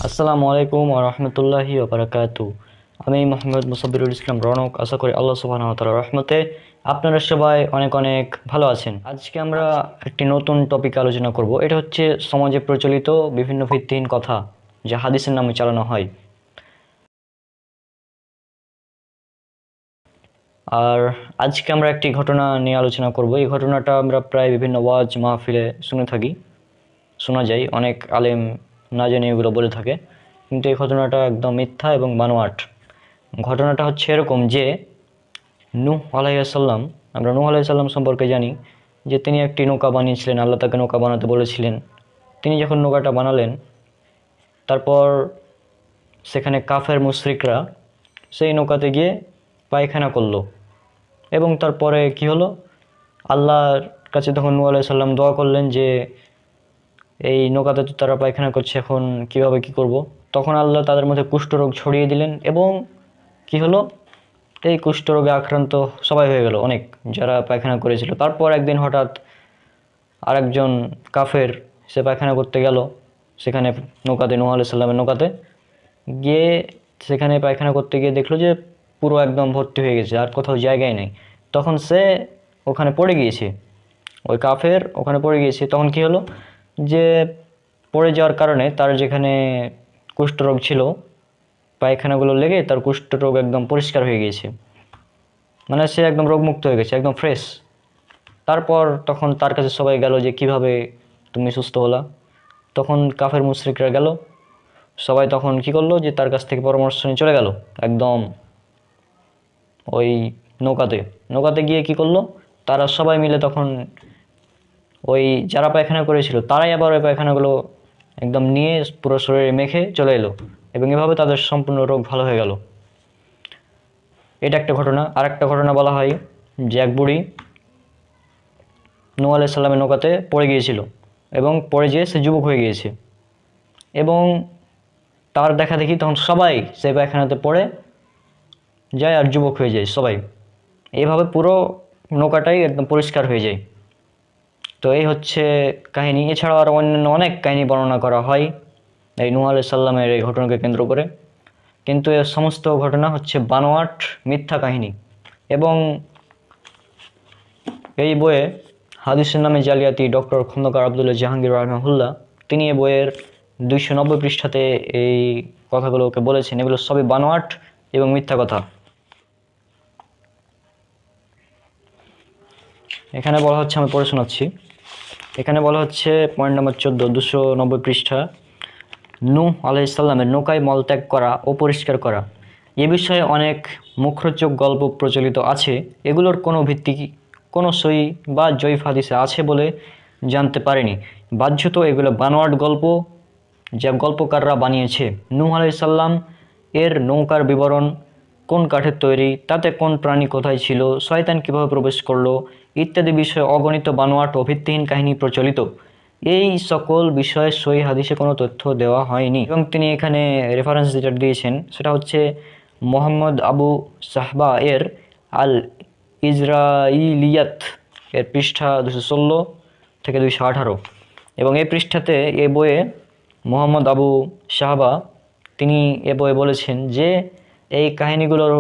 আসসালামু আলাইকুম ওয়া রাহমাতুল্লাহি ওয়া বারাকাতুহু। আমি মোহাম্মদ মুসাব্বিরুল ইসলাম রনক। আশা করি আল্লাহ সুবহানাহু ওয়া তাআলার রহমতে আপনারা সবাই অনেক অনেক ভালো আছেন। আজকে আমরা একটি নতুন টপিক আলোচনা করব। এটা হচ্ছে সমাজে প্রচলিত বিভিন্ন ভিত্তিহীন কথা যা হাদিসের নামে চালানো হয়। আর আজকে আমরা একটি ঘটনা নিয়ে আলোচনা করব। এই ঘটনাটা আমরা প্রায় বিভিন্ন ওয়াজ মাহফিলে শোনা যায়, অনেক আলেম না জেনে এগুলো বলে থাকে, কিন্তু এই ঘটনাটা একদম মিথ্যা এবং বানোয়াট। ঘটনাটা হচ্ছে এরকম যে নূহ আলাইহিস সালাম, আমরা নূহ আলাইহিস সালাম সম্পর্কে জানি যে তিনি একটি নৌকা বানিয়েছিলেন। আল্লাহ তাকে নৌকা বানাতে বলেছিলেন। তিনি যখন নৌকাটা বানালেন, তারপর সেখানে কাফের মুশরিকরা সেই নৌকাতে গিয়ে পায়খানা করলো। এবং তারপরে কি হলো, আল্লাহর কাছে তখন নূহ আলাইহিস সালাম দোয়া করলেন যে এই নৌকাতে তো তারা পায়খানা করছে, এখন কিভাবে কি করব। তখন আল্লাহ তাদের মধ্যে কুষ্ঠরোগ ছড়িয়ে দিলেন এবং কি হলো, এই কুষ্ঠরোগে আক্রান্ত সবাই হয়ে গেল, অনেক যারা পায়খানা করেছিল। তারপর একদিন হঠাৎ আরেকজন কাফের সে পায়খানা করতে গেল সেখানে নৌকাতে, নূহ আলাইহিস সালামের নৌকাতে গিয়ে সেখানে পায়খানা করতে গিয়ে দেখলো যে পুরো একদম ভর্তি হয়ে গেছে, আর কোথাও জায়গায় নেই। তখন সে ওখানে পড়ে গিয়েছে, ওই কাফের ওখানে পড়ে গিয়েছে। তখন কি হলো যে পড়ে যাওয়ার কারণে তার যেখানে কুষ্ঠরোগ ছিল, পায়খানাগুলো লেগে তার কুষ্ঠরোগ একদম পরিষ্কার হয়ে গিয়েছে, মানে সে একদম রোগমুক্ত হয়ে গেছে, একদম ফ্রেশ। তারপর তখন তার কাছে সবাই গেল যে কিভাবে তুমি সুস্থ হলা। তখন কাফের মুশরিকরা গেল, সবাই তখন কি করলো যে তার কাছ থেকে পরামর্শ নিয়ে চলে গেল একদম ওই নৌকাতে গিয়ে কি করলো, তারা সবাই মিলে তখন ওই যারা পায়খানা করেছিল তারাই আবার ওই পায়খানাগুলো একদম নিয়ে পুরো শরীরে মেখে চলে এলো, এবং এভাবে তাদের সম্পূর্ণ রোগ ভালো হয়ে গেল। এটা একটা ঘটনা। আর একটা ঘটনা বলা হয় যে এক বুড়ি নূহ আলাইহিস সালামের নৌকাতে পড়ে গিয়েছিল এবং পড়ে যেয়ে সে যুবক হয়ে গিয়েছে, এবং তার দেখা দেখি তখন সবাই সেই পায়খানাতে পড়ে যায় আর যুবক হয়ে যায় সবাই। এইভাবে পুরো নৌকাটাই একদম পরিষ্কার হয়ে যায়। তো এই হচ্ছে কাহিনী। এছাড়াও আরও অন্যান্য অনেক কাহিনী বর্ণনা করা হয় এই নূহ আলাইহিস সালামের এই ঘটনাকে কেন্দ্র করে, কিন্তু এর সমস্ত ঘটনা হচ্ছে বানোয়াট মিথ্যা কাহিনী। এবং এই বইয়ে হাদিসের নামে জালিয়াতি ডক্টর খন্দকার আবদুল্লাহ জাহাঙ্গীর রাহিমাহুল্লাহ, তিনি এই বইয়ের 290 পৃষ্ঠাতে এই কথাগুলোকে বলেছেন। এগুলো সবই বানোয়াট এবং মিথ্যা কথা। এখানে বলা হচ্ছে, আমি পড়ে শোনাচ্ছি। এখানে বলা হচ্ছে পয়েন্ট নাম্বার 14, 290 পৃষ্ঠা, নূহ আলাইহিস সালামের নৌকায় মলত্যাগ করা ও পরিষ্কার করা। এ বিষয়ে অনেক মুখরোচক গল্প প্রচলিত আছে। এগুলোর কোনো ভিত্তি, কোনো সই বা জয়ীফ হাদিসে আছে বলে জানতে পারেনি। বাহ্যত এগুলো বানোয়াট গল্প যা গল্পকাররা বানিয়েছে। নূহ আলাইহিস সালাম এর নৌকার বিবরণ, কোন কাঠের তৈরি, তাতে কোন প্রাণী কোথায় ছিল, শয়তান কিভাবে প্রবেশ করলো, ইত্যাদি বিষয়ে অগণিত বানোয়াট ও ভিত্তিহীন কাহিনী প্রচলিত। এই সকল বিষয়ে সহিহ হাদিসে কোনো তথ্য দেওয়া হয়নি। এবং তিনি এখানে রেফারেন্স যেটা দিয়েছেন সেটা হচ্ছে মোহাম্মদ আবু সাহবা এর আল ইজরাইলিয়াত এর পৃষ্ঠা 216 থেকে 218। এবং এই পৃষ্ঠাতে এ বইয়ে মোহাম্মদ আবু সাহবা তিনি এ বইয়ে বলেছেন যে এই কাহিনীগুলোর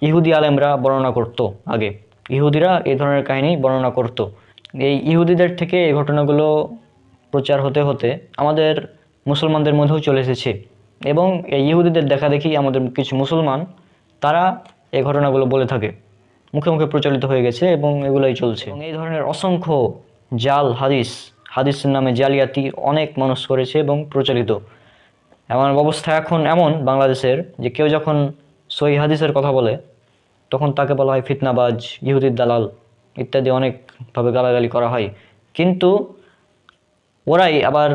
ইহুদি আলেমরা বর্ণনা করত। আগে ইহুদিরা এই ধরনের কাহিনী বর্ণনা করত। এই ইহুদিদের থেকে এই ঘটনাগুলো প্রচার হতে হতে আমাদের মুসলমানদের মধ্যেও চলে এসেছে, এবং এই ইহুদিদের দেখা দেখি আমাদের কিছু মুসলমান তারা এই ঘটনাগুলো বলে থাকে, মুখে মুখে প্রচলিত হয়ে গেছে এবং এগুলোই চলছে। এবং এই ধরনের অসংখ্য জাল হাদিসের নামে জালিয়াতি অনেক মানুষ করেছে এবং প্রচলিত। এমন অবস্থা এখন এমন বাংলাদেশের যে কেউ যখন সহিহ হাদিসের কথা বলে তখন তাকে বলা হয় ফিতনাবাজ, ইহুদির দালাল ইত্যাদি অনেকভাবে গালাগালি করা হয়। কিন্তু ওরাই আবার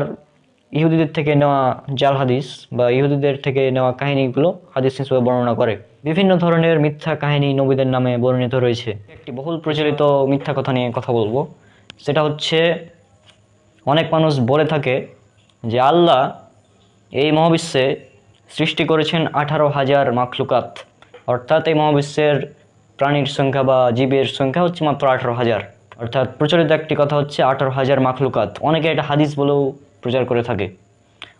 ইহুদিদের থেকে নেওয়া জাল হাদিস বা ইহুদিদের থেকে নেওয়া কাহিনীগুলো হাদিস হিসেবে বর্ণনা করে। বিভিন্ন ধরনের মিথ্যা কাহিনী নবীদের নামে বর্ণিত রয়েছে। একটি বহুল প্রচলিত মিথ্যা কথা নিয়ে কথা বলবো। সেটা হচ্ছে, অনেক মানুষ বলে থাকে যে আল্লাহ এই মহাবিশ্বে সৃষ্টি করেছেন 18,000 মাখলুকাত, অর্থাৎ এই মহাবিশ্বের প্রাণীর সংখ্যা বা জীবের সংখ্যা হচ্ছে মাত্র 18,000। অর্থাৎ প্রচলিত একটি কথা হচ্ছে 18,000 মাখলুকাত। অনেকে এটা হাদিস বলেও প্রচার করে থাকে।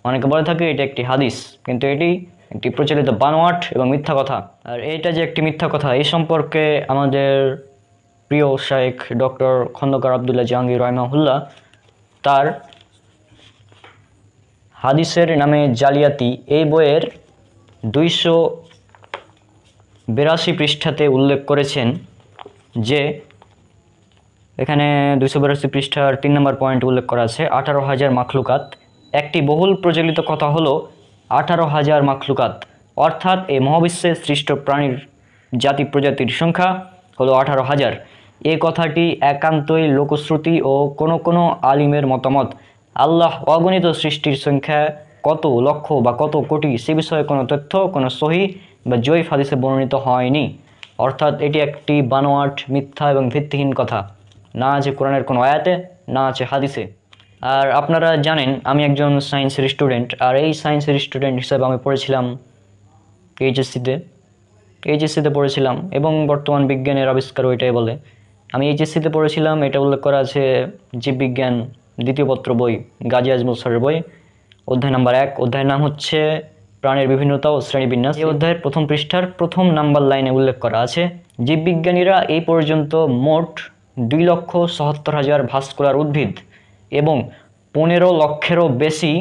অনেকে বলে থাকে এটা একটি হাদিস, কিন্তু এটি একটি প্রচলিত বানোয়াট এবং মিথ্যা কথা। আর এটা যে একটি মিথ্যা কথা, এই সম্পর্কে আমাদের প্রিয় শাইখ ডক্টর খন্দকার আবদুল্লাহ জাহাঙ্গীর রহমাহুল্লাহ তার হাদিসের নামে জালিয়াতি এই বইয়ের 282 পৃষ্ঠাতে উল্লেখ করেছেন যে এখানে 282 পৃষ্ঠার 3 নম্বর পয়েন্ট উল্লেখ করা আছে 18,000 মাখলুকাত। একটি বহুল প্রচলিত কথা হলো 18,000 মাখলুকাত, অর্থাৎ এই মহাবিশ্বে সৃষ্ট প্রাণীর জাতি প্রজাতির সংখ্যা হলো 18,000। এই কথাটি একান্তই লোকশ্রুতি ও কোনো আলিমের মতামত। আল্লাহ অগণিত সৃষ্টির সংখ্যা কত লক্ষ বা কত কোটি সে বিষয়ে কোনো তথ্য কোনো সহি বা জয়ীফ হাদিসে বর্ণিত হয়নি। অর্থাৎ এটি একটি বানোয়াট, মিথ্যা এবং ভিত্তিহীন কথা, না আছে কোরআনের কোনো আয়াতে, না আছে হাদিসে। আর আপনারা জানেন আমি একজন সায়েন্সের স্টুডেন্ট, আর এই সায়েন্সের স্টুডেন্ট হিসেবে আমি পড়েছিলাম এইচএসসিতে পড়েছিলাম, এবং বর্তমান বিজ্ঞানের আবিষ্কার ওইটাই বলে। আমি এইচএসসিতে পড়েছিলাম, এটা উল্লেখ করা আছে জীববিজ্ঞান 2য় পত্র বই, গাজী আজমল স্যারের বই, অধ্যায় নাম্বার 1। অধ্যায়ের নাম হচ্ছে প্রাণের বিভিন্নতা ও শ্রেণীবিন্যাস। এই অধ্যায়ের প্রথম পৃষ্ঠার প্রথম নাম্বার লাইনে উল্লেখ করা আছে জীববিজ্ঞানীরা এই পর্যন্ত মোট 2,77,000 ভাস্কুলার উদ্ভিদ এবং 15 লক্ষেরও বেশি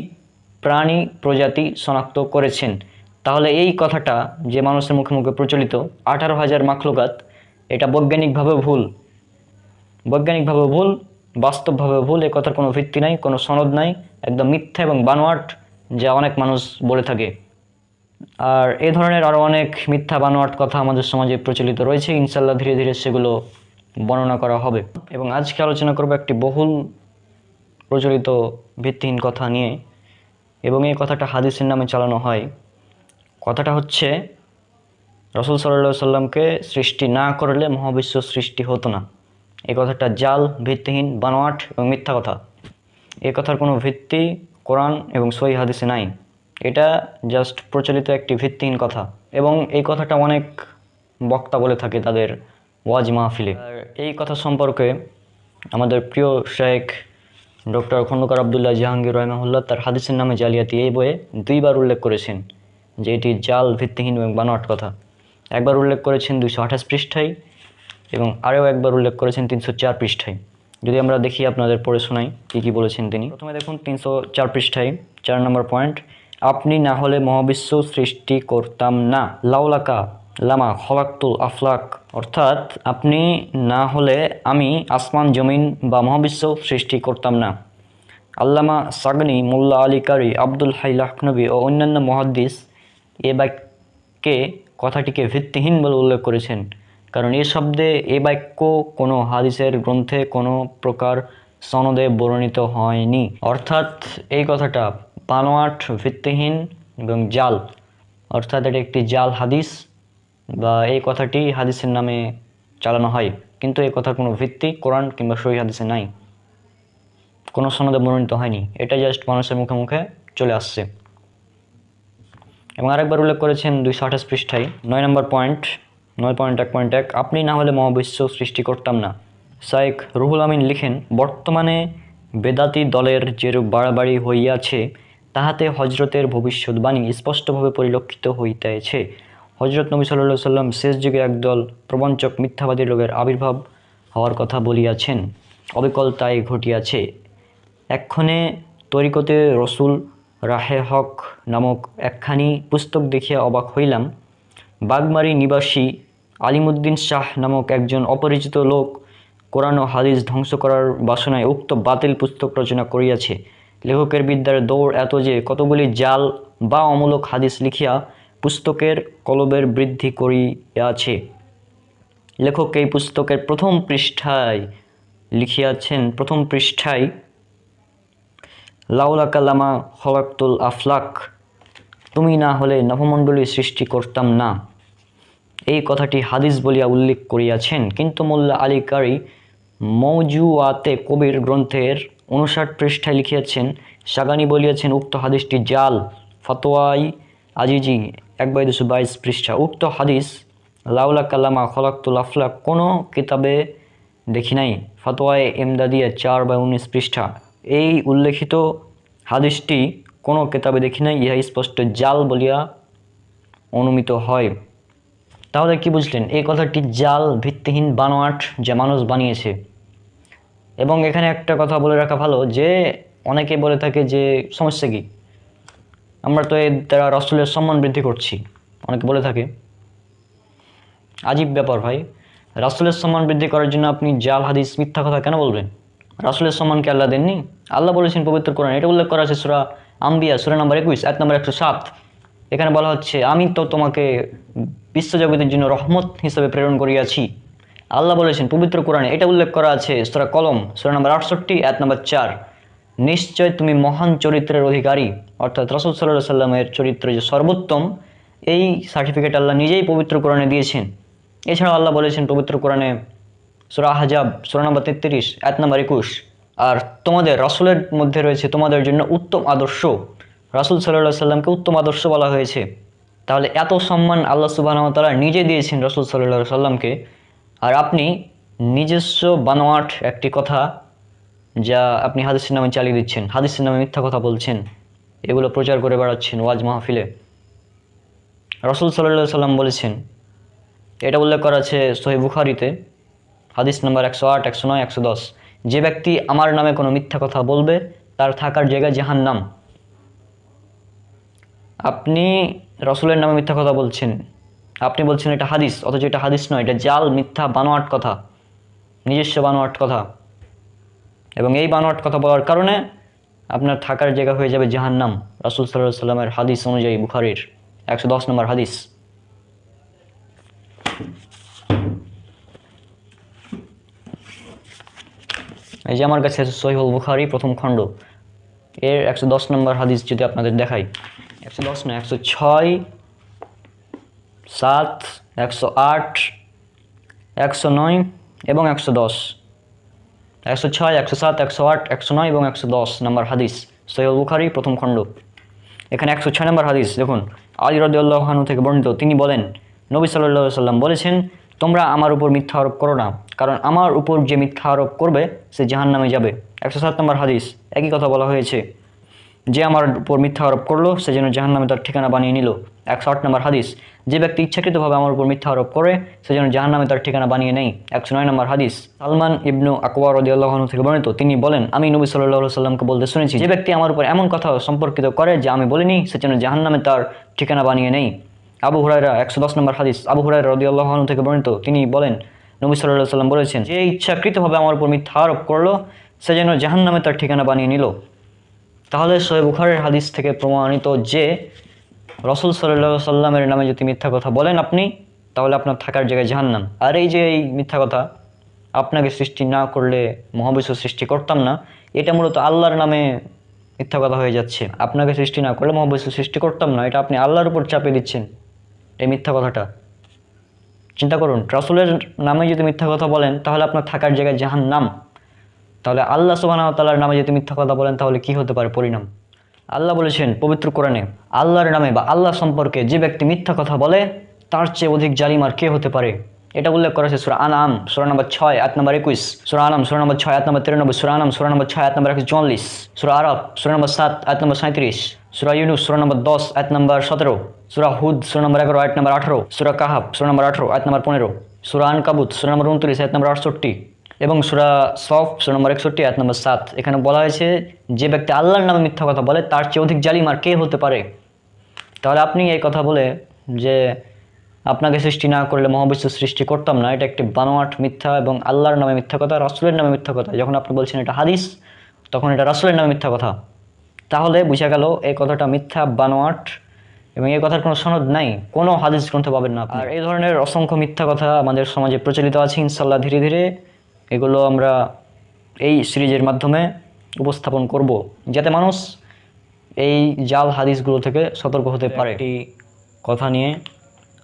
প্রাণী প্রজাতি শনাক্ত করেছেন। তাহলে এই কথাটা যে মানুষের মুখে মুখে প্রচলিত 18,000 মাখলুকাত, এটা বৈজ্ঞানিকভাবে ভুল, বাস্তবভাবে ভুল। এ কথার কোনো ভিত্তি নাই, কোনো সনদ নাই, একদম মিথ্যা এবং বানোয়াট যা অনেক মানুষ বলে থাকে। আর এই ধরনের আরও অনেক মিথ্যা বানোয়াট কথা আমাদের সমাজে প্রচলিত রয়েছে, ইনশাল্লাহ ধীরে ধীরে সেগুলো বর্ণনা করা হবে। এবং আজকে আলোচনা করব একটি বহুল প্রচলিত ভিত্তিহীন কথা নিয়ে, এবং এই কথাটা হাদিসের নামে চালানো হয়। কথাটা হচ্ছে রাসূল সাল্লাল্লাহু আলাইহি সাল্লামকে সৃষ্টি না করলে মহাবিশ্ব সৃষ্টি হতো না। এই কথাটা জাল, ভিত্তিহীন, বানোয়াট এবং মিথ্যা কথা। এই কথার কোনো ভিত্তি কোরআন এবং সহিহ হাদিসে নাই, এটা জাস্ট প্রচলিত একটি ভিত্তিহীন কথা। এবং এই কথাটা অনেক বক্তা বলে থাকে তাদের ওয়াজ মাহফিলে। আর এই কথা সম্পর্কে আমাদের প্রিয় শাইখ ডক্টর খন্দকার আবদুল্লাহ জাহাঙ্গীর রহমাহুল্লাহ তার হাদিসের নামে জালিয়াতি এই বইয়ে 2 বার উল্লেখ করেছেন যে এটি জাল, ভিত্তিহীন এবং বানোয়াট কথা। একবার উল্লেখ করেছেন 228 পৃষ্ঠায়, এবং আরও একবার উল্লেখ করেছেন 304 পৃষ্ঠায়। যদি আমরা দেখি, আপনাদের পড়ে শোনাই কী বলেছেন তিনি। প্রথমে দেখুন 304 পৃষ্ঠায় 4 নম্বর পয়েন্ট, আপনি না হলে মহাবিশ্ব সৃষ্টি করতাম না। লাউলাকা লামা খলাকতুল আফলাক, অর্থাৎ আপনি না হলে আমি আসমান জমিন বা মহাবিশ্ব সৃষ্টি করতাম না। আল্লামা সাগনি, মোল্লা আলী কারি, আব্দুল হাই লাখনবী ও অন্যান্য মুহাদ্দিস কথাটিকে ভিত্তিহীন বলে উল্লেখ করেছেন, কারণ এই শব্দে এ বাক্য কোনো হাদিসের গ্রন্থে কোনো প্রকার সনদে বর্ণিত হয়নি। অর্থাৎ এই কথাটা বানোয়াট, ভিত্তিহীন এবং জাল, অর্থাৎ এটি একটি জাল হাদিস, বা এই কথাটি হাদিসের নামে চালানো হয়, কিন্তু এই কথার কোনো ভিত্তি কোরআন কিংবা সহিহ হাদিসে নাই, কোনো সনদে বর্ণিত হয়নি। এটা জাস্ট মানুষের মুখে মুখে চলে আসছে। এবং আরেকবার উল্লেখ করেছেন 228 পৃষ্ঠায় 9 নম্বর পয়েন্ট, 9.1.1, আপনি না হলে মহাবিশ্ব সৃষ্টি করতাম না। শাইখ রুহুল আমিন লিখেন, বর্তমানে বেদাতি দলের যেরূপ বাড়াবাড়ি হইয়াছে তাহাতে হজরতের ভবিষ্যৎবাণী স্পষ্টভাবে পরিলক্ষিত হইতেছে। হজরত নবী সাল্লাল্লাহু আলাইহি সাল্লাম শেষ যুগে একদল প্রবঞ্চক মিথ্যাবাদী লোকের আবির্ভাব হওয়ার কথা বলিয়াছেন, অবিকল তাই ঘটিয়াছে। এক্ষণে তরিকতে রসুল রাহে হক নামক একখানি পুস্তক দেখিয়া অবাক হইলাম। বাগমারি নিবাসী আলিমুদ্দিন শাহ নামক একজন অপরিচিত লোক কোরআন ও হাদিস ধ্বংস করার বাসনায় উক্ত বাতিল পুস্তক রচনা করিয়াছে। লেখকের বিদ্যার দৌড় এত যে কতগুলি জাল বা অমূলক হাদিস লিখিয়া পুস্তকের কলবের বৃদ্ধি করিয়াছে। লেখক এই পুস্তকের প্রথম পৃষ্ঠায় লিখিয়াছেন, প্রথম পৃষ্ঠায় লাউলাকা লামা খলাকতুল আফলাক, তুমি না হলে নভমণ্ডলী সৃষ্টি করতাম না। এই কথাটি হাদিস বলিয়া উল্লেখ করিয়াছেন, কিন্তু মোল্লা আলী কারি মৌজুয়াতে কবির গ্রন্থের 59 পৃষ্ঠায় লিখিয়াছেন, সাগানি বলিয়াছেন উক্ত হাদিসটি জাল। ফতোয়াই আজিজি 1/222 পৃষ্ঠা। উক্ত হাদিস লাউলাকা লামা খলাকতুল আফলাক কোনো কিতাবে দেখি নাই। ফতোয়ায়ে এমদাদিয়া 4/19 পৃষ্ঠা। এই উল্লেখিত হাদিসটি কোনো কেতাবে দেখি নাই ইহা স্পষ্ট জাল বলিয়া অনুমিত হয়। তাহলে কি বুঝলেন? এই কথাটি জাল, ভিত্তিহীন, বানোয়াট, যা মানুষ বানিয়েছে। এবং এখানে একটা কথা বলে রাখা ভালো যে অনেকে বলে থাকে যে সমস্যা কি, আমরা তো এর দ্বারা রাসূলের সম্মান বৃদ্ধি করছি, অনেকে বলে থাকে। আজীব ব্যাপার ভাই, রাসূলের সম্মান বৃদ্ধি করার জন্য আপনি জাল হাদিস, মিথ্যা কথা কেন বলবেন? রাসূলের সম্মানকে আল্লাহ দেননি? আল্লাহ বলেছেন পবিত্র কোরআন, এটা উল্লেখ করা আছে সূরা আম্বিয়া সূরা নম্বর 21 আয়াত নম্বর 107। এখানে বলা হচ্ছে, আমি তো তোমাকে বিশ্বজগতের জন্য রহমত হিসেবে প্রেরণ করিয়াছি। আল্লাহ বলেছেন পবিত্র কোরআনে, এটা উল্লেখ করা আছে সূরা কলম সূরা নম্বর 68 আয়াত নম্বর 4, নিশ্চয় তুমি মহান চরিত্রের অধিকারী, অর্থাৎ রাসূল সাল্লাল্লাহু আলাইহি সাল্লামের চরিত্র যে সর্বোত্তম, এই সার্টিফিকেট আল্লাহ নিজেই পবিত্র কোরআনে দিয়েছেন। এছাড়াও আল্লাহ বলেছেন পবিত্র কোরআনে সূরা আহজাব সূরা নম্বর 33 আয়াত নম্বর 21, আর তোমাদের রাসূলের মধ্যে রয়েছে তোমাদের জন্য উত্তম আদর্শ। রাসূল সাল্লাল্লাহু আলাইহি সাল্লামকে উত্তম আদর্শ বলা হয়েছে। তাহলে এত সম্মান আল্লাহ সুবহানাহু ওয়া তাআলা নিজে দিয়েছেন রাসূল সাল্লাল্লাহু আলাইহি সাল্লামকে, আর আপনি নিজস্ব বানোয়াট একটি কথা যা আপনি হাদিসের নামে চালিয়ে দিচ্ছেন, হাদিসের নামে মিথ্যা কথা বলছেন, এগুলো প্রচার করে বেড়াচ্ছেন ওয়াজ মাহফিলে। রাসূল সাল্লাল্লাহু আলাইহি সাল্লাম বলেছেন, এটা উল্লেখ করা আছে সহিহ বুখারীতে হাদিস নম্বর 108, 109, 110, যে ব্যক্তি আমার নামে কোনো মিথ্যা কথা বলবে তার থাকার জায়গা জাহান্নাম। আপনি রাসূলের নামে মিথ্যা কথা বলছেন, আপনি বলছেন এটা হাদিস, অথচ এটা হাদিস নয়, এটা জাল, মিথ্যা, বানোয়াট কথা, নিজস্ব বানোয়াট কথা। এবং এই বানোয়াট কথা বলার কারণে আপনার থাকার জায়গা হয়ে যাবে জাহান্নাম, রাসূল সাল্লাল্লাহু আলাইহি সাল্লামের হাদিস অনুযায়ী, বুখারীর 110 নম্বর হাদিস। এই যে আমার কাছে সহিহুল বুখারী প্রথম খণ্ড, এর 110 নম্বর হাদিস যদি আপনাদের দেখাই, 110 না, 106, 7, 108, 109 এবং 110, 106, 107, 108, 109 এবং 110 নম্বর হাদিস সহিহুল বুখারী প্রথম খণ্ড। এখানে 106 নম্বর হাদিস দেখুন, আলী রাদিয়াল্লাহু আনহু থেকে বর্ণিত, তিনি বলেন, নবী সাল্লাল্লাহু আলাইহি সাল্লাম বলেছেন, তোমরা আমার উপর মিথ্যা আরোপ করো না, কারণ আমার উপর যে মিথ্যা আরোপ করবে সে জাহান্নামে যাবে। 107 নম্বর হাদিস, একই কথা বলা হয়েছে, যে আমার উপর মিথ্যা আরোপ করলো সে যেন জাহান্নামে তার ঠিকানা বানিয়ে নিল। 108 নম্বর হাদিস, যে ব্যক্তি ইচ্ছাকৃতভাবে আমার উপর মিথ্যা আরোপ করে সে যেন জাহান্নামে তার ঠিকানা বানিয়ে নেয়। 109 নম্বর হাদিস, সালমান ইবনু আকওয়া রাদিয়াল্লাহু আনহু থেকে বর্ণিত, তিনি বলেন, আমি নবী সাল্লাল্লাহু আলাইহি সাল্লামকে বলতে শুনেছি, যে ব্যক্তি আমার উপর এমন কথা সম্পর্কিত করে যা আমি বলিনি সে যেন জাহান্নামে তার ঠিকানা বানিয়ে নেয়। আবু হুরায়রা 110 নম্বর হাদিস, আবু হুরায়রা রাদিয়াল্লাহু আনহু থেকে বর্ণিত, তিনি বলেন, নবী সাল্লাল্লাহু আলাইহি সাল্লাম বলেছেন, যে ইচ্ছাকৃতভাবে আমার উপর মিথ্যা আরোপ করলো সে যেন জাহান্নামে তার ঠিকানা বানিয়ে নিল। তাহলে সহিহ বুখারীর হাদিস থেকে প্রমাণিত যে রাসূল সাল্লাল্লাহু আলাইহি সাল্লামের নামে যদি মিথ্যা কথা বলেন আপনি, তাহলে আপনার থাকার জায়গায় জাহান্নাম। আর এই যে এই মিথ্যা কথা, আপনাকে সৃষ্টি না করলে মহাবিশ্ব সৃষ্টি করতাম না, এটা মূলত আল্লাহর নামে মিথ্যা কথা হয়ে যাচ্ছে। আপনাকে সৃষ্টি না করলে মহাবিশ্ব সৃষ্টি করতাম না, এটা আপনি আল্লাহর উপর চাপিয়ে দিচ্ছেন এই মিথ্যা কথাটা। চিন্তা করুন, রাসূলের নামে যদি মিথ্যা কথা বলেন তাহলে আপনার থাকার জায়গায় জাহান্নাম। তাহলে আল্লাহ সুবহানাহু ওয়া তাআলার নামে যদি মিথ্যা কথা বলেন তাহলে কি হতে পারে পরিণাম? আল্লাহ বলেছেন পবিত্র কোরআনে, আল্লাহর নামে বা আল্লাহ সম্পর্কে যে ব্যক্তি মিথ্যা কথা বলে তার চেয়ে অধিক জালিম আর কে হতে পারে? এটা উল্লেখ করা হয়েছে সূরা আনআম সূরা নম্বর 6 আয়াত নম্বর 21, সূরা আনআম সূরা নম্বর 6 আয়াত নম্বর 93, সূরা আনআম সূরা নম্বর 6 আয়াত নম্বর 144, সূরা আরাফ সূরা নম্বর 7 আয়াত নম্বর 37, সূরা ইউনূস সূরা নম্বর 10 আয়াত নম্বর 17, সূরা হুদ সূরা নম্বর 11 আয়াত নম্বর 18, সূরা কাহাফ সূরা নম্বর 18 আয়াত নম্বর 15, সূরা আনকাবুত সূরা নম্বর 29 আয়াত নম্বর 68 এবং সূরা সফ সূরা নম্বর 61 আয়াত নম্বর 7। এখানে বলা হয়েছে যে ব্যক্তি আল্লাহর নামে মিথ্যা কথা বলে তার চেয়ে অধিক জালিম আর কে হতে পারে? তাহলে আপনি এই কথা বলে যে আপনাকে সৃষ্টি না করলে মহাবিশ্ব সৃষ্টি করতাম না, এটা একটি বানোয়াট মিথ্যা এবং আল্লাহর নামে মিথ্যা কথা, রাসূলের নামে মিথ্যা কথা। যখন আপনি বলছেন এটা হাদিস, তখন এটা রাসূলের নামে মিথ্যা কথা। তাহলে বোঝা গেল এই কথাটা মিথ্যা, বানোয়াট, এবং এই কথার কোনো সনদ নাই, কোনো হাদিস গ্রন্থে পাবেন না। আর এই ধরনের অসংখ্য মিথ্যা কথা আমাদের সমাজে প্রচলিত আছে। ইনশাআল্লাহ ধীরে ধীরে এগুলো আমরা এই সিরিজের মাধ্যমে উপস্থাপন করব, যাতে মানুষ এই জাল হাদিসগুলো থেকে সতর্ক হতে পারে। একটি কথা নিয়ে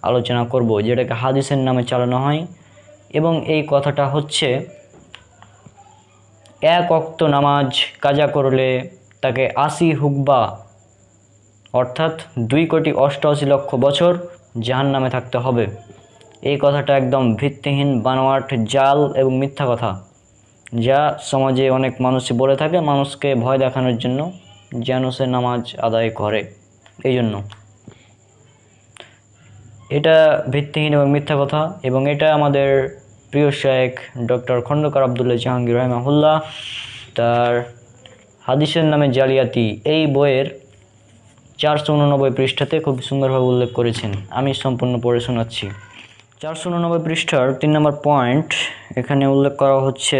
আলোচনা করব যেটাকে হাদিসের নামে চালানো হয়, এবং এই কথাটা হচ্ছে, এক ওয়াক্ত নামাজ কাজা করলে তাকে 80 হুকবা অর্থাৎ 2,88,00,000 বছর জাহান্নামে থাকতে হবে। এই কথাটা একদম ভিত্তিহীন, বানোয়াট, জাল এবং মিথ্যা কথা, যা সমাজে অনেক মানুষই বলে থাকে মানুষকে ভয় দেখানোর জন্য, যেন সে নামাজ আদায় করে। এই জন্য এটা ভিত্তিহীন এবং মিথ্যা কথা, এবং এটা আমাদের প্রিয় শেখ ডক্টর খন্দকার আবদুল্লাহ জাহাঙ্গীর রহমাহুল্লাহ তার হাদিসের নামে জালিয়াতি এই বইয়ের 489 পৃষ্ঠাতে খুব সুন্দরভাবে উল্লেখ করেছেন। আমি সম্পূর্ণ পড়ে শোনাচ্ছি। 489 পৃষ্ঠার 3 নম্বর পয়েন্ট এখানে উল্লেখ করা হচ্ছে,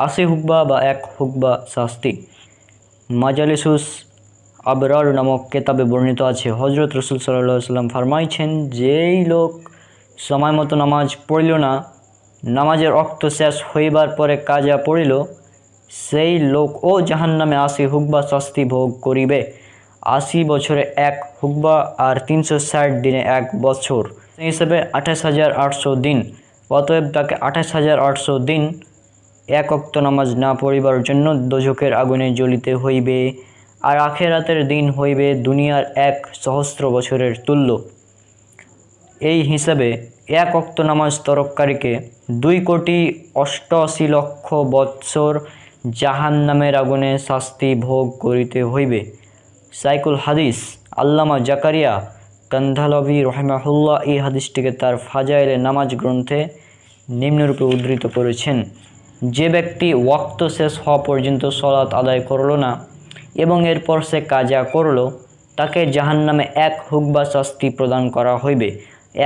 80 হুকবা বা 1 হুকবা শাস্তি। মাজালিসুস আবরার নামক কেতাবে বর্ণিত আছে, হজরত রসুল সাল্লাল্লাহু আলাইহি ওয়াসাল্লাম ফরমাইছেন, যেই লোক সময় মতো নামাজ পড়িল না, নামাজের অক্ত শেষ হইবার পরে কাজা পড়িল, সেই লোক ও জাহান্নামে 80 হুকবা শাস্তি ভোগ করিবে। 80 বছরে 1 হুকবা আর 360 দিনে 1 বছর, সেই হিসেবে 28,800 দিন। অতএব তাকে 28,800 দিন এক ওয়াক্ত নামাজ না পড়িবার জন্য দোজখের আগুনে জ্বলিতে হইবে, আর আখেরাতের দিন হইবে দুনিয়ার 1 সহস্র বছরের তুল্য। এই হিসাবে 1 ওয়াক্ত নামাজ তরককারীকে 2,88,00,000 বৎসর জাহান্নামের আগুনে শাস্তি ভোগ করিতে হইবে। সাইকুল হাদিস আল্লামা জাকারিয়া কান্ধালভি রহমাহুল্লাহ এই হাদিসটিকে তার ফাজাইলে নামাজ গ্রন্থে নিম্নরূপে উদ্ধৃত করেছেন, যে ব্যক্তি ওয়াক্ত শেষ হওয়া পর্যন্ত সলাৎ আদায় করল না এবং এরপর সে কাজা করল, তাকে জাহান্নামে 1 হুকবা শাস্তি প্রদান করা হইবে।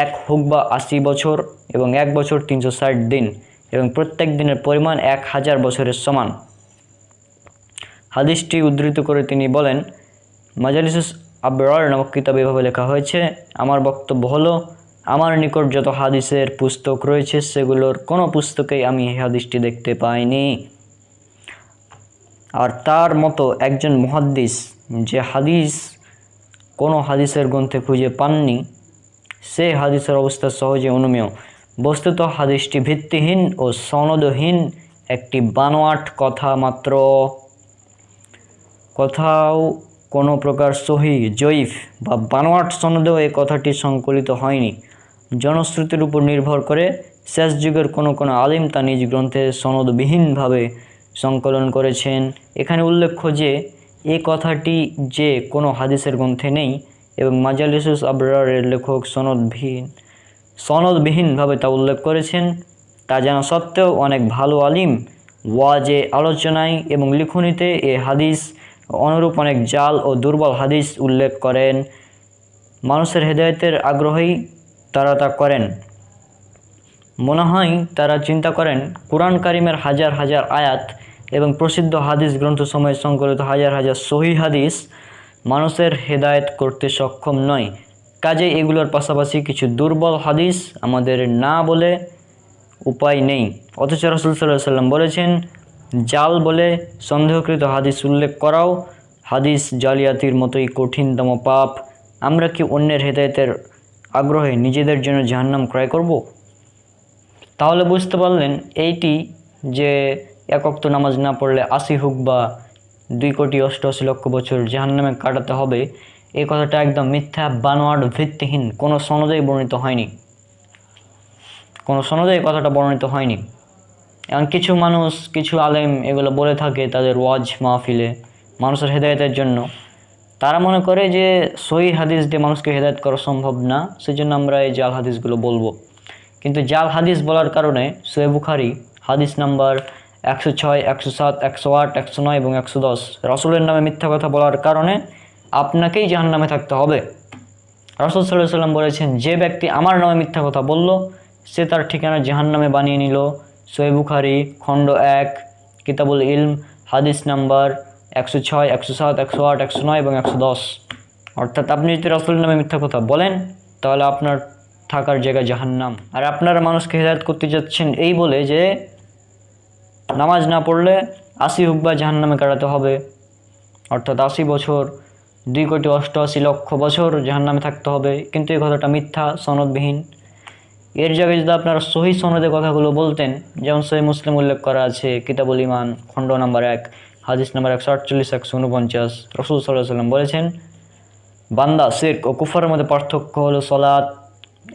1 হুকবা 80 বছর এবং 1 বছর 360 দিন, এবং প্রত্যেক দিনের পরিমাণ 1000 বছরের সমান। হাদিসটি উদ্ধৃত করে তিনি বলেন, মাজালিসুস আবরার নামক কিতাবে এভাবে লেখা হয়েছে, আমার বক্তব্য হলো, আমার নিকট যত হাদিসের পুস্তক রয়েছে সেগুলোর কোনো পুস্তকেই আমি এই হাদিসটি দেখতে পাইনি। আর তার মতো একজন মুহাদ্দিস যে হাদিস কোনো হাদিসের গ্রন্থে খুঁজে পাননি, সে হাদিসের অবস্থা সহজে অনুমেয়। বস্তুত হাদিসটি ভিত্তিহীন ও সনদহীন একটি বানোয়াট কথা মাত্র। কোথাও কোনো প্রকার সহি, জয়ীফ বা বানোয়াট সনদেও এই কথাটি সংকলিত হয়নি। জনশ্রুতির উপর নির্ভর করে শেষ যুগের কোনো আলিম তা নিজ গ্রন্থে সনদবিহীনভাবে সংকলন করেছেন। এখানে উল্লেখ্য যে এই কথাটি যে কোনো হাদিসের গ্রন্থে নেই, এবং মাজালিসুস আবরারের লেখক সনদবিহীনভাবে তা উল্লেখ করেছেন, তা জানা সত্ত্বেও অনেক ভালো আলিম ওয়াজে, আলোচনায় এবং লিখনিতে এ হাদিস অনুরূপ অনেক জাল ও দুর্বল হাদিস উল্লেখ করেন। মানুষের হেদায়েতের আগ্রহেই তারা তা করেন। মনে হয় তারা চিন্তা করেন, কুরআন কারিমের হাজার হাজার আয়াত এবং প্রসিদ্ধ হাদিস গ্রন্থসমূহে সংকলিত হাজার হাজার সহিহ হাদিস মানুষের হেদায়েত করতে সক্ষম নয়, কাজে এগুলোর পাশাপাশি কিছু দুর্বল হাদিস আমাদের না বলে উপায় নেই। অথচ রাসূল সাল্লাল্লাহু আলাইহি ওয়াসাল্লাম বলেছেন, জাল বলে সন্দেহকৃত হাদিস উল্লেখ করাও হাদিস জালিয়াতির মতোই কঠিনতম পাপ। আমরা কি অন্যের হেদায়েতের আগ্রহে নিজেদের জন্য জাহান্নাম ক্রয় করব? তাহলে বুঝতে পারলেন এইটি যে 1 ওয়াক্ত নামাজ না পড়লে 80 হুকবা 2,88,00,000 বছর জাহান্নামে কাটাতে হবে, এই কথাটা একদম মিথ্যা, বানোয়াট, ভিত্তিহীন। কোনো সনদেই বর্ণিত হয়নি, কোনো সনদে এই কথাটা বর্ণিত হয়নি। এখন কিছু মানুষ, কিছু আলেম এগুলো বলে থাকে তাদের ওয়াজ মাহফিলে মানুষের হেদায়েতের জন্য। তারা মনে করে যে সহিহ হাদিস দিয়ে মানুষকে হেদায়েত করা সম্ভব না, সেজন্য আমরা এই জাল হাদিসগুলো বলবো। কিন্তু জাল হাদিস বলার কারণে সহিহ বুখারী হাদিস নাম্বার 106, 107, 108, 109 এবং 110 রাসূলের নামে মিথ্যা কথা বলার কারণে আপনাকেই জাহান্নামে থাকতে হবে। রাসূল সাল্লাল্লাহু আলাইহি ওয়াসাল্লাম বলেছেন, যে ব্যক্তি আমার নামে মিথ্যা কথা বলল সে তার ঠিকানা জাহান্নামে বানিয়ে নিল। সহিহ বুখারী খণ্ড 1 কিতাবুল ইলম হাদিস নাম্বার 106, 107, 108, 109 এবং 110। অর্থাৎ আপনি যদি রাসূলের নামে মিথ্যা কথা বলেন তাহলে আপনার থাকার জায়গা জাহান্নাম। আর আপনারা মানুষকে হেদায়েত করতে যাচ্ছেন এই বলে যে নামাজ না পড়লে 80 হুকবা জাহান্নামে কাটাতে হবে, অর্থাৎ 80 বছর 2,88,00,000 বছর জাহান্নামে থাকতে হবে। কিন্তু এই কথাটা মিথ্যা, সনদবিহীন। এর জায়গায় যদি আপনারা সহি সনদে কথাগুলো বলতেন, যেমন সহিহ মুসলিম উল্লেখ করা আছে কিতাবুল ঈমান খণ্ড নাম্বার 1 হাদিস নাম্বার 148, 149 রাসূল সাল্লাল্লাহু আলাইহি ওয়াসাল্লাম বলেছেন, বান্দা, শিরক ও কুফরের মধ্যে পার্থক্য হলো সালাত।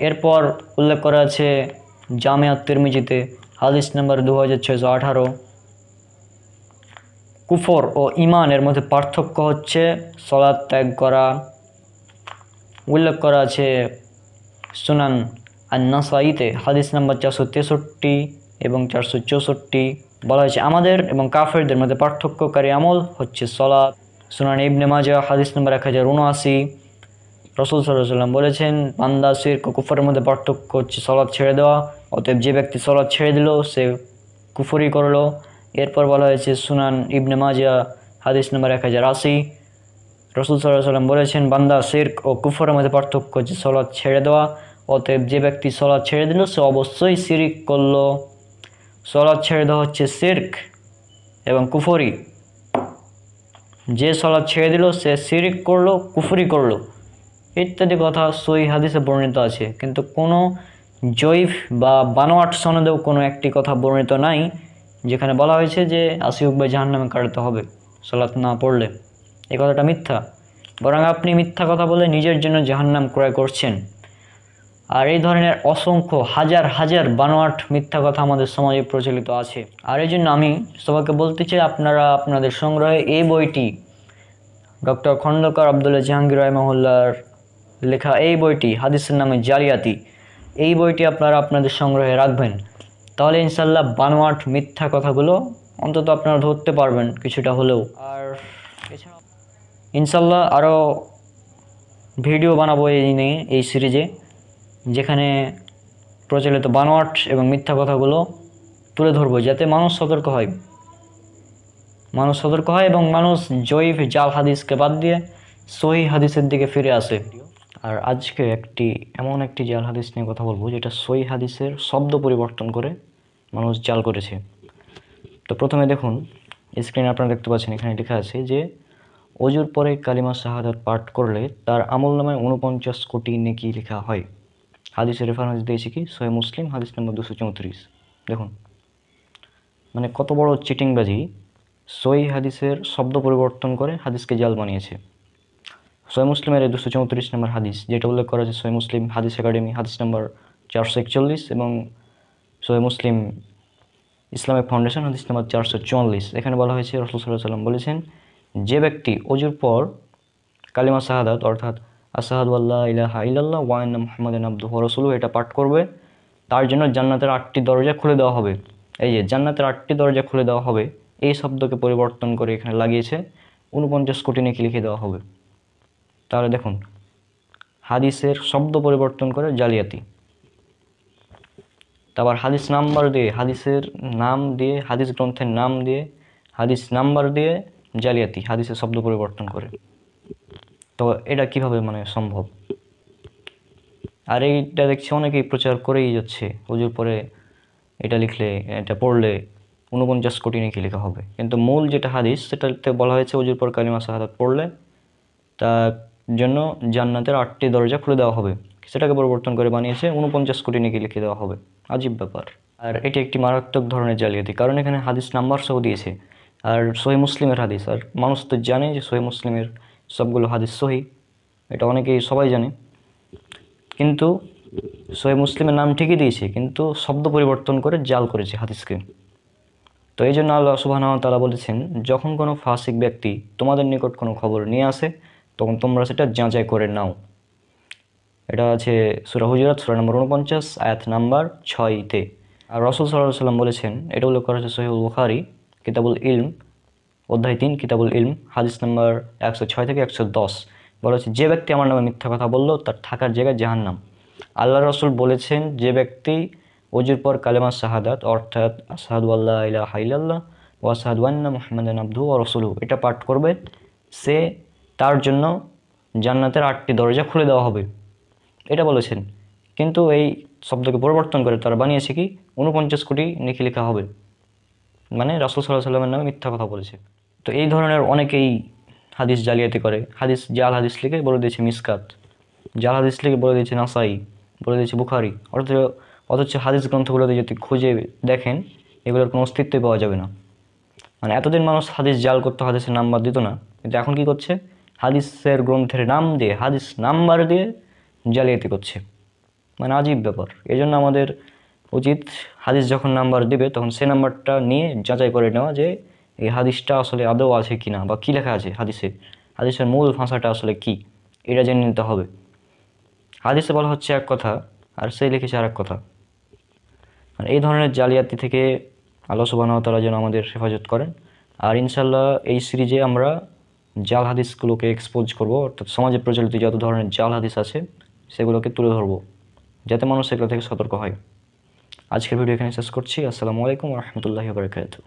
এরপর উল্লেখ করা আছে জামিআত তিরমিজিতে হাদিস নাম্বার 2618, কুফর ও ঈমানের মধ্যে পার্থক্য হচ্ছে সালাত ত্যাগ করা। উল্লেখ করা আছে সুনান আন-নাসাঈতে হাদিস নাম্বার 463 এবং 464। বলা হয়েছে আমাদের এবং কাফেরদের মধ্যে পার্থক্যকারী আমল হচ্ছে সালাত। সুনান ইবনে মাজাহ হাদিস নাম্বার 1079। রাসূল সাল্লাল্লাহু আলাইহি ওয়াসাল্লাম বলেছেন, বান্দা শিরক ও কুফরের মধ্যে পার্থক্য হচ্ছে সালাত ছেড়ে দেওয়া। অতএব যে ব্যক্তি সালাত ছেড়ে দিল সে কুফরি করলো। এরপর বলা হয়েছে সুনান ইবনে মাজাহ হাদিস নাম্বার 1080। রাসূল সাল্লাল্লাহু আলাইহি ওয়াসাল্লাম বলেছেন, বান্দা শিরক ও কুফরের মধ্যে পার্থক্য হচ্ছে সালাত ছেড়ে দেওয়া। অতএব যে ব্যক্তি সালাত ছেড়ে দিল সে অবশ্যই শিরক করলো। সালাত ছেড়ে দেওয়া হচ্ছে শিরক এবং কুফরি। যে সালাত ছেড়ে দিল সে শিরক করলো, কুফরি করলো ইত্যাদি কথা সহিহ হাদিসে বর্ণিত আছে, কিন্তু কোনো জয়ীফ বা বানোয়াট সনদেও কোনো একটি কথা বর্ণিত নাই যেখানে বলা হয়েছে যে আসিউক বা জাহান্নামে কাটাতে হবে সালাত না পড়লে। এই কথাটা মিথ্যা, বরং আপনি মিথ্যা কথা বলে নিজের জন্য জাহান্নাম ক্রয় করছেন। আর এই ধরনের অসংখ্য হাজার হাজার বানোয়াট মিথ্যা কথা আমাদের সমাজে প্রচলিত আছে। আর এই জন্য আমি সবাইকে বলতে চাই, আপনারা আপনাদের সংগ্রহে এই বইটি, ডক্টর খন্দকার আব্দুল্লাহ জাহাঙ্গীর রাহিমাহুল্লাহর লেখা এই বইটি হাদিসের নামে জালিয়াতি, এই বইটি আপনারা আপনাদের সংগ্রহে রাখবেন। তাহলে ইনশাল্লাহ বানোয়াট মিথ্যা কথাগুলো অন্তত আপনারা ধরতে পারবেন কিছুটা হলেও। আর এছাড়া ইনশাল্লাহ আরও ভিডিও বানাবো এই নিয়ে, এই সিরিজে, যেখানে প্রচলিত বানোয়াট এবং মিথ্যা কথাগুলো তুলে ধরবো, যাতে মানুষ সতর্ক হয় এবং মানুষ জয়ীফ জাল হাদিসকে বাদ দিয়ে সহিহ হাদিসের দিকে ফিরে আসে। আর আজকে এমন একটি জাল হাদিস নিয়ে কথা বলবো যেটা সহিহ হাদিসের শব্দ পরিবর্তন করে মানুষ জাল করেছে। তো প্রথমে দেখুন, স্ক্রিনে আপনারা দেখতে পাচ্ছেন, এখানে লেখা আছে যে অজুর পরে কালিমা শাহাদাত পাঠ করলে তার আমল নামায় 49 কোটি নেকি লেখা হয়। হাদিসের রেফারেন্স দিয়েছি কি সহিহ মুসলিম হাদিস নম্বর 234। দেখুন মানে কত বড় চিটিংবাজি, সহিহ হাদিসের শব্দ পরিবর্তন করে হাদিসকে জাল বানিয়েছে। সহিহ মুসলিমের 234 নম্বর হাদিস, যেটা উল্লেখ করা আছে সহিহ মুসলিম হাদিস একাডেমি হাদিস নম্বর 441 এবং সহিহ মুসলিম ইসলামিক ফাউন্ডেশন হাদিস নম্বর 444। এখানে বলা হয়েছে রাসূল সাল্লাল্লাহু আলাইহি ওয়াসাল্লাম বলেছেন, যে ব্যক্তি অজুর পর কালিমা শাহাদাত অর্থাৎ আশহাদু আল্লা ইলাহা ইল্লাল্লাহ ওয়া আন্না মুহাম্মাদান আবদুহু ওয়া রাসূলুহু এটা পাঠ করবে, তার জন্য জান্নাতের 8টি দরজা খুলে দেওয়া হবে। এই যে জান্নাতের 8টি দরজা খুলে দেওয়া হবে, এই শব্দকে পরিবর্তন করে এখানে লাগিয়েছে 49 কোটি নেকি লিখে দেওয়া হবে। তাহলে দেখুন, হাদিসের শব্দ পরিবর্তন করে জালিয়াতি। তারপর হাদিস নাম্বার দিয়ে, হাদিসের নাম দিয়ে, হাদিস গ্রন্থের নাম দিয়ে, হাদিস নাম্বার দিয়ে জালিয়াতি, হাদিসের শব্দ পরিবর্তন করে। তো এটা কিভাবে মানে সম্ভব? আর এইটা দেখছি অনেকেই প্রচার করেই যাচ্ছে, হুজুর পরে এটা লিখলে, এটা পড়লে 49 কোটি নেকি লেখা হবে। কিন্তু মূল যেটা হাদিস সেটাতে বলা হয়েছে হুজুর পর কালিমা শাহাদাত পড়লে তার জন্য জান্নাতের 8টি দরজা খুলে দেওয়া হবে, সেটাকে পরিবর্তন করে বানিয়েছে 49 কোটি নেকি লিখে দেওয়া হবে। আজীব ব্যাপার। আর এটি একটি মারাত্মক ধরনের জালিয়াতি, কারণ এখানে হাদিস নাম্বার সহ দিয়েছে, আর সহিহ মুসলিমের হাদিস, আর মানুষ তো জানে যে সহিহ মুসলিমের সবগুলো হাদিস সহি, এটা অনেকেই সবাই জানে, কিন্তু সহিহ মুসলিমের নাম ঠিকই দিয়েছে কিন্তু শব্দ পরিবর্তন করে জাল করেছে হাদিসকে। তো এই জন্য আল্লাহ সুবহানাহু ওয়া তাআলা বলেছেন, যখন কোনো ফাসিক ব্যক্তি তোমাদের নিকট কোনো খবর নিয়ে আসে তখন তোমরা সেটা যাচাই করে নাও। এটা আছে সূরা হুজুরাত সূরা নম্বর 49 আয়াত নাম্বার 6-তে। আর রাসূল সাল্লাল্লাহু আলাইহি ওয়াসাল্লাম বলেছেন, এটা উল্লেখ করা আছে সহিহুল বুখারী কিতাবুল ইলম অধ্যায় 3 কিতাবুল ইলম হাদিস নাম্বার 106 থেকে 110। বলা হচ্ছে, যে ব্যক্তি আমার নামে মিথ্যা কথা বলল তার থাকার জায়গা জাহান্নাম। আল্লাহ রাসূল বলেছেন, যে ব্যক্তি ওজুর পর কালেমা শাহাদাত অর্থাৎ আশহাদু আল্লা ইলাহা ইল্লাল্লাহ ওয়া আশহাদু আন্না মুহাম্মাদান আবদুহু ওয়া রাসূলুহু এটা পাঠ করবে, তার জন্য জান্নাতের 8টি দরজা খুলে দেওয়া হবে, এটা বলেছেন। কিন্তু এই শব্দকে পরিবর্তন করে তারা বানিয়েছে কি 49 কোটি নেকি লেখা হবে, মানে রাসূল সাল্লাল্লাহু আলাইহি ওয়াসাল্লামের নামে মিথ্যা কথা বলেছে। তো এই ধরনের অনেকেই হাদিস জালিয়াতি করে, হাদিস জাল হাদিস লিখে বলে দিয়েছে মিসকাত, জাল হাদিস লিখে বলে দিয়েছে নাসাই, বলে দিয়েছে বুখারি, অথচ হাদিস গ্রন্থগুলোতে যদি খুঁজে দেখেন এগুলোর কোনো অস্তিত্বই পাওয়া যাবে না। মানে এতদিন মানুষ হাদিস জাল করতো, হাদিসের নাম্বার দিত না, কিন্তু এখন কি করছে, হাদিসের গ্রন্থের নাম দিয়ে, হাদিস নাম্বার দিয়ে জালিয়াতি করছে। মানে আজীব ব্যাপার। এই জন্য আমাদের উচিত হাদিস যখন নাম্বার দিবে তখন সে নাম্বারটা নিয়ে যাচাই করে নেওয়া যে এই হাদিসটা আসলে আদৌ আছে কি না, বা কী লেখা আছে হাদিসে, হাদিসের মূল ভাষাটা আসলে কি, এটা জেনে নিতে হবে। হাদিসে বলা হচ্ছে এক কথা আর সে লিখেছে আর এক কথা। আর এই ধরনের জালিয়াতি থেকে আল্লাহ সুবহানাহু ওয়া তাআলা যেন আমাদের হেফাজত করেন। আর ইনশাল্লাহ এই সিরিজে আমরা জাল হাদিসগুলোকে এক্সপোজ করব, অর্থাৎ সমাজে প্রচলিত যত ধরনের জাল হাদিস আছে সেগুলোকে তুলে ধরবো, যাতে মানুষ এগুলো থেকে সতর্ক হয়। আজকের ভিডিও এখানে শেষ করছি। আসসালামু আলাইকুম ওয়া রাহমাতুল্লাহি ওয়া বারাকাতুহু।